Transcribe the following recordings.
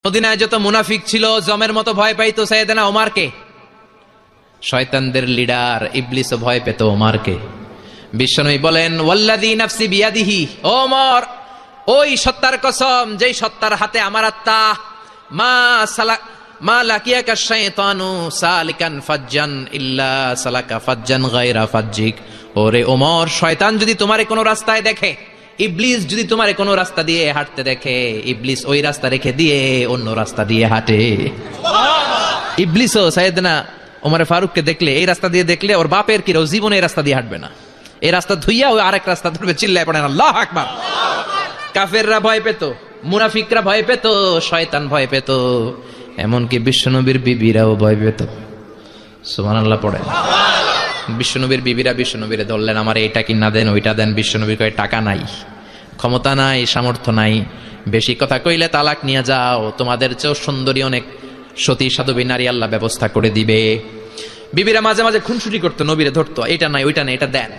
মদিনায় যত মুনাফিক ছিল জমের মতো ভয় পাইতো সাইয়েদনা ওমরকে। শয়তানদের লিডার ইবলিসও ভয় পেত ওমরকে। বিশ্বনবী বলেন, ওয়াল্লাযী নাফসি বিয়াদিহি, ওমর ওই সত্তার কসম যেই সত্তার হাতে আমার আত্মা, মা লাকিয়াকা শাইতানু সালিকান ফাজ্জান ইল্লা সালাকা ফাজ্জান গায়রা ফাজ্জিক। ওরে ওমর, শয়তান যদি তোমারে কোনো রাস্তায় দেখে, ইবলিস যদি তোমারে কোনো রাস্তা দিয়ে হাঁটতে দেখে, ইবলিস ওই রাস্তা রেখে দিয়ে অন্য রাস্তা দিয়ে হাঁটে। ইবলিসও সাইয়েদনা ওমর ফারুককে দেখলে, এই রাস্তা দিয়ে দেখলে ওর বাপের কি জীবনে এই রাস্তা দিয়ে হাঁটবে না, এই রাস্তা ধুইয়া ওই আরেক রাস্তা ধরবে, চিল্লায় পড়েন আল্লাহু আকবার। কাফেররা ভয় পেত, মুনাফিকরা ভয় পেত, শয়তান ভয় পেত, এমনকি বিশ্বনবীর বিবিরাও ভয় পেত। সুবহানাল্লাহ পড়েন। বিশ্বনবীর বিবিরা বিশ্বনবীরে ধরলেন, আমার এইটা কিনা দেন, ওইটা দেন। বিশ্বনবী কয়, টাকা নাই, ক্ষমতা নাই, সামর্থ্য নাই, বেশি কথা কইলে তালাক নিয়ে যাও, তোমাদের চেয়েও সুন্দরী অনেক সতী সাধবী নারী আল্লাহ ব্যবস্থা করে দিবে। বিবিরা মাঝে মাঝে খুনসুটি করতো, নবীরে ধরতো, এইটা নাই, ওইটা নাই, এটা দেন।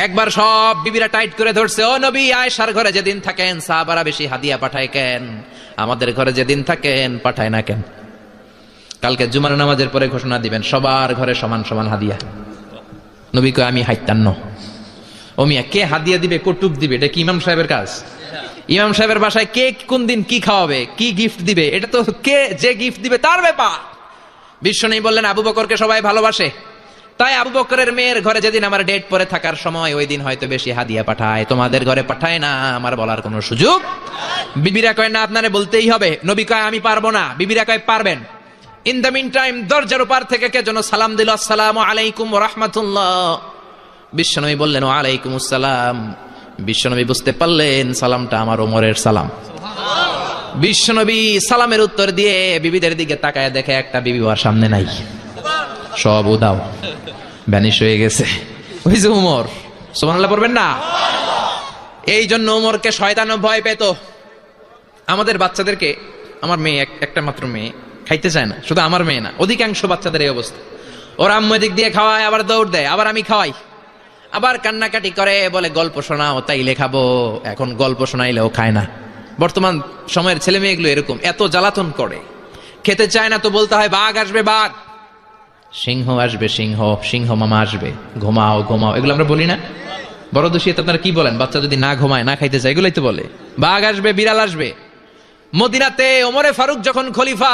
একবার সব বিবিরা টাইট করে ধরছে, ও নবী, আয়েশার ঘরে যেদিন থাকেন সাহাবারা বেশি হাদিয়া পাঠায় কেন, আমাদের ঘরে যেদিন থাকেন পাঠায় না কেন? কালকে জুমার নামাজের পরে ঘোষণা দিবেন সবার ঘরে সমান সমান হাদিয়া। নবী কয়, আমি হাইতান্ন। ও মিয়া, কে হাদিয়া দিবে, কটুক দিবে, এটা কি ইমাম সাহেবের কাজ? ইমাম সাহেবের বাসায় কে কোন দিন কি খাওয়াবে, কি গিফট দিবে, এটা তো কে যে গিফট দিবে তার ব্যাপার। বিশ্বনবী বললেন, আবু বকরকে সবাই ভালোবাসে, তাই আবু বকরের মেয়ের ঘরে যেদিন আমার ডেট পরে থাকার সময়, ওই দিন হয়তো বেশি হাদিয়া পাঠায়, তোমাদের ঘরে পাঠায় না, আমার বলার কোনো সুযোগ। বিবিরা কয়, না, আপনারে বলতেই হবে। নবী কয়, আমি পারবো না। বিবিরা কয়, পারবেন। ইন দ্য মিন টাইম দরজার উপর থেকে কে যেন সালাম দিল, আসসালামু আলাইকুম ওয়া রাহমাতুল্লাহ। বিশ্বনবী বললেন, ওয়া আলাইকুম আসসালাম। বিশ্বনবী বুঝতে পারলেন সালামটা আমার ওমরের সালাম। বিশ্বনবী সালামের উত্তর দিয়ে বিবিদের দিকে তাকায় দেখে একটা বিবি ওর সামনে নাই, সব উদাও, ভ্যানিশ হয়ে গেছে। ওই যে ওমর, সুবহানাল্লাহ পড়বেন না? এই জন্য ওমরকে শয়তানও ভয় পেত। আমাদের বাচ্চাদেরকে, আমার মেয়ে একটা মাত্র মেয়ে, খাইতে চায় না, শুধু আমার মেয়ে না, অধিকাংশ বাচ্চাদের এই অবস্থা। ওর আম্মু দিক দিয়ে খাওয়ায়, আবার দৌড় দেয়, আবার আমি খাওয়াই, আবার কান্নাকাটি করে, বলে গল্প শোনাও, তাইলে খাবো। এখন গল্প শোনাইলেও খায় না। বর্তমান সময়ের ছেলে মেয়েগুলো এরকম, এত জ্বালাতন করে, খেতে চায় না তো বলতে হয়, বাঘ আসবে, বাঘ, সিংহ আসবে, সিংহ, সিংহ মামা আসবে, ঘুমাও ঘুমাও, এগুলো আমরা বলি না? বড় দোষী আপনারা কি বলেন? বাচ্চা যদি না ঘুমায়, না খাইতে চায়, এগুলোই তো বলে। বাঘ আসবে, বিড়াল আসবে। মদিনাতে ওমরে ফারুক যখন খলিফা,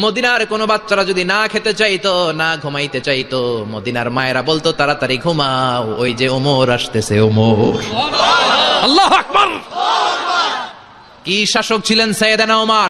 মদিনার কোনো বাচ্চারা যদি না খেতে চাইতো, না ঘুমাইতে চাইতো, মদিনার মায়েরা বলতো, তাড়াতাড়ি ঘুমাও, ওই যে ওমর আসতেছে, ওমর। আল্লাহু আকবার! কি শাসক ছিলেন সাইয়েদনা ওমর।